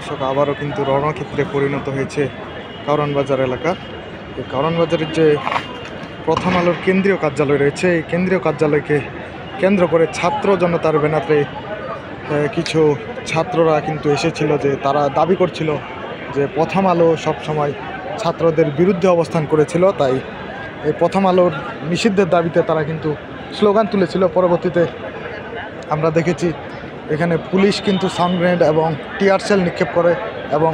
দর্শক আবারও কিন্তু রণক্ষেত্রে পরিণত হয়েছে কারওয়ান বাজার এলাকা। এই কারওয়ান বাজারের যে প্রথম আলোর কেন্দ্রীয় কার্যালয় রয়েছে, এই কেন্দ্রীয় কার্যালয়কে কেন্দ্র করে ছাত্র জনতার ব্যানারে কিছু ছাত্ররা কিন্তু এসেছিল, যে তারা দাবি করছিল যে প্রথম আলো সবসময় ছাত্রদের বিরুদ্ধে অবস্থান করেছিল, তাই এই প্রথম আলোর নিষিদ্ধের দাবিতে তারা কিন্তু স্লোগান তুলেছিল। পরবর্তীতে আমরা দেখেছি এখানে পুলিশ কিন্তু সাউন্ড গ্রেনেড এবং টিয়ার সেল নিক্ষেপ করে এবং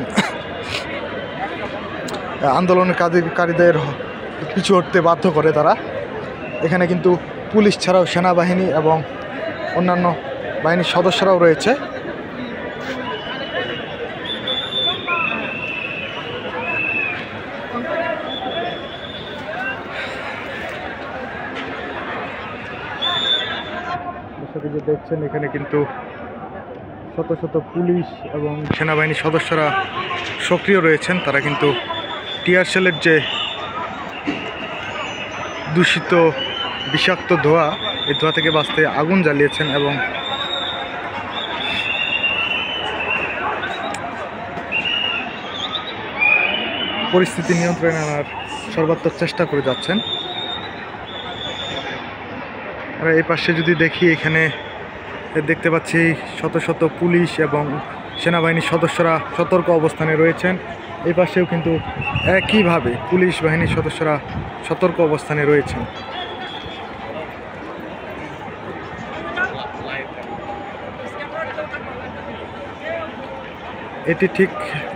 আন্দোলনকারীদের পিছু হটতে বাধ্য করে তারা। এখানে কিন্তু পুলিশ ছাড়াও সেনাবাহিনী এবং অন্যান্য বাহিনীর সদস্যরাও রয়েছে। যে দেখছেন এখানে কিন্তু শত শত পুলিশ এবং সেনাবাহিনীর সদস্যরা সক্রিয় রয়েছেন। তারা কিন্তু টিয়ার সেলের যে দূষিত বিষাক্ত ধোঁয়া, এই ধোঁয়া থেকে বাঁচতে আগুন জ্বালিয়েছেন এবং পরিস্থিতি নিয়ন্ত্রণে আনার সর্বাত্মক চেষ্টা করে যাচ্ছেন। আর এই পাশে যদি দেখি, এখানে দেখতে পাচ্ছি শত শত পুলিশ এবং সেনাবাহিনীর সদস্যরা সতর্ক অবস্থানে রয়েছেন। এই পাশেও কিন্তু একইভাবে পুলিশ বাহিনীর সদস্যরা সতর্ক অবস্থানে রয়েছেন। এটি ঠিক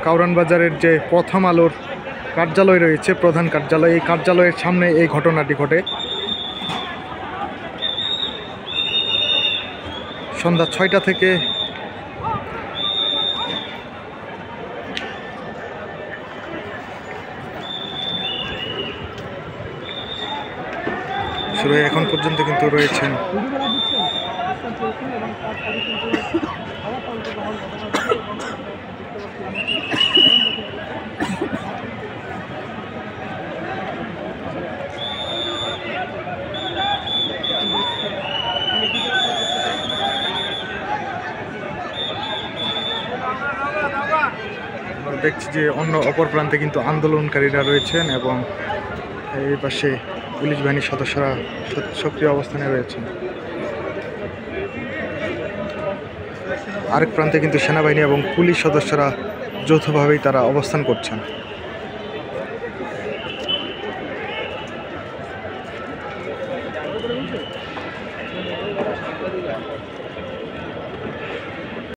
কারওয়ান বাজারের যে প্রথম আলোর কার্যালয় রয়েছে, প্রধান কার্যালয়, এই কার্যালয়ের সামনে এই ঘটনাটি ঘটে। সন্ধ্যা 6টা থেকে শুরু হয়ে এখন পর্যন্ত কিন্তু রয়েছেন। দেখছি যে অপর প্রান্তে কিন্তু আন্দোলনকারীরা রয়েছেন এবং এই পাশে পুলিশ বাহিনীর সদস্যরা সক্রিয় অবস্থানে রয়েছেন। আরেক প্রান্তে কিন্তু সেনাবাহিনী এবং পুলিশ সদস্যরা যৌথভাবেই তারা অবস্থান করছেন।